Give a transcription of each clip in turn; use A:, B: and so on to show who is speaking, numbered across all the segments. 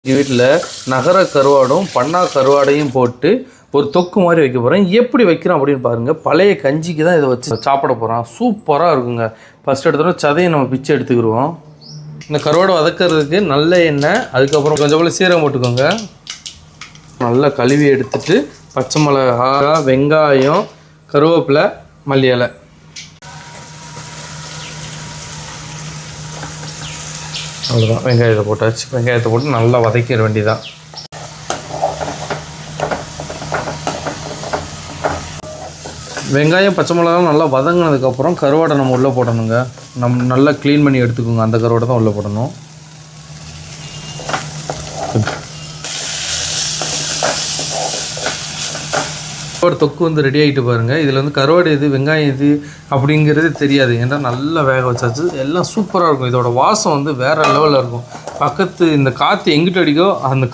A: எங்கள் வீட்டில் நகர கருவாடும் பண்ணா கருவாடையும் போட்டு ஒரு தொக்கு மாதிரி வைக்க போகிறேன். எப்படி வைக்கிறோம் அப்படின்னு பாருங்கள். பழைய கஞ்சிக்கு தான் இதை வச்சு சாப்பிட போகிறோம். சூப்பராக இருக்குங்க. ஃபஸ்ட் எடுத்தோட சதையை நம்ம பிச்சு எடுத்துக்கிடுவோம். இந்த கருவாடை வதக்கிறதுக்கு நல்ல எண்ணெய், அதுக்கப்புறம் கொஞ்சம் போல் சீரகம் போட்டுக்கோங்க. நல்லா கழுவி எடுத்துட்டு பச்சை மிளகா, வெங்காயம், கருவேப்பிலை, மல்லி இலை, அவ்வளோதான். வெங்காயத்தை போட்டாச்சு. வெங்காயத்தை போட்டு நல்லா வதக்கிற வேண்டியதான். வெங்காயம் பச்சை மிளகாலாம் நல்லா வதங்கினதுக்கப்புறம் கருவாடை நம்ம உள்ளே போடணுங்க. நல்லா க்ளீன் பண்ணி எடுத்துக்கோங்க. அந்த கருவாடை தான் உள்ளே போடணும். கருவாடு தொக்கு வந்து ரெடி ஆகிட்டு பாருங்கள். இதில் வந்து கருவாடு இது வெங்காயம் இது அப்படிங்கிறது தெரியாது. ஏன்னா நல்லா வேக வச்சாச்சு. எல்லாம் சூப்பராக இருக்கும். இதோட வாசம் வந்து வேறு லெவலில் இருக்கும். பக்கத்து இந்த காற்று எங்கிட்ட அடிக்கோ அந்த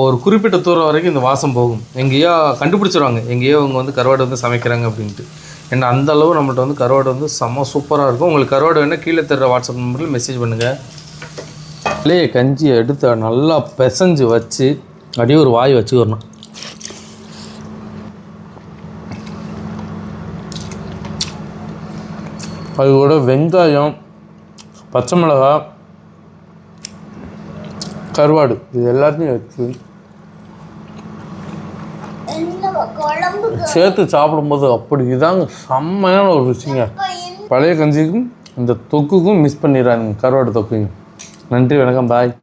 A: ஒரு குறிப்பிட்ட தூரம் வரைக்கும் இந்த வாசம் போகும். எங்கேயோ கண்டுபிடிச்சிருவாங்க எங்கேயோ அவங்க வந்து கருவாடு வந்து சமைக்கிறாங்க அப்படின்ட்டு. ஏன்னா அந்தளவு நம்மள்ட்ட வந்து கருவாடு வந்து செம்ம சூப்பராக இருக்கும். உங்களுக்கு கருவாடு வேணால் கீழே தர்ற வாட்ஸ்அப் நம்பரில் மெசேஜ் பண்ணுங்கள். பழைய கஞ்சியை எடுத்து நல்லா பிசைஞ்சு வச்சு அப்படியே ஒரு வாய் வச்சுக்கிறணும். அது கூட வெங்காயம், பச்சை மிளகா, கருவாடு இது எல்லாத்தையும் வச்சு சேர்த்து சாப்பிடும்போது அப்படி இதாங்க செம்மையான ஒரு ருசிங்க. பழைய கஞ்சிக்கும் இந்த தொக்குக்கும் மிஸ் பண்ணிடுறாங்க கருவாடு தொக்குங்க. நன்றி, வணக்கம், பாய்.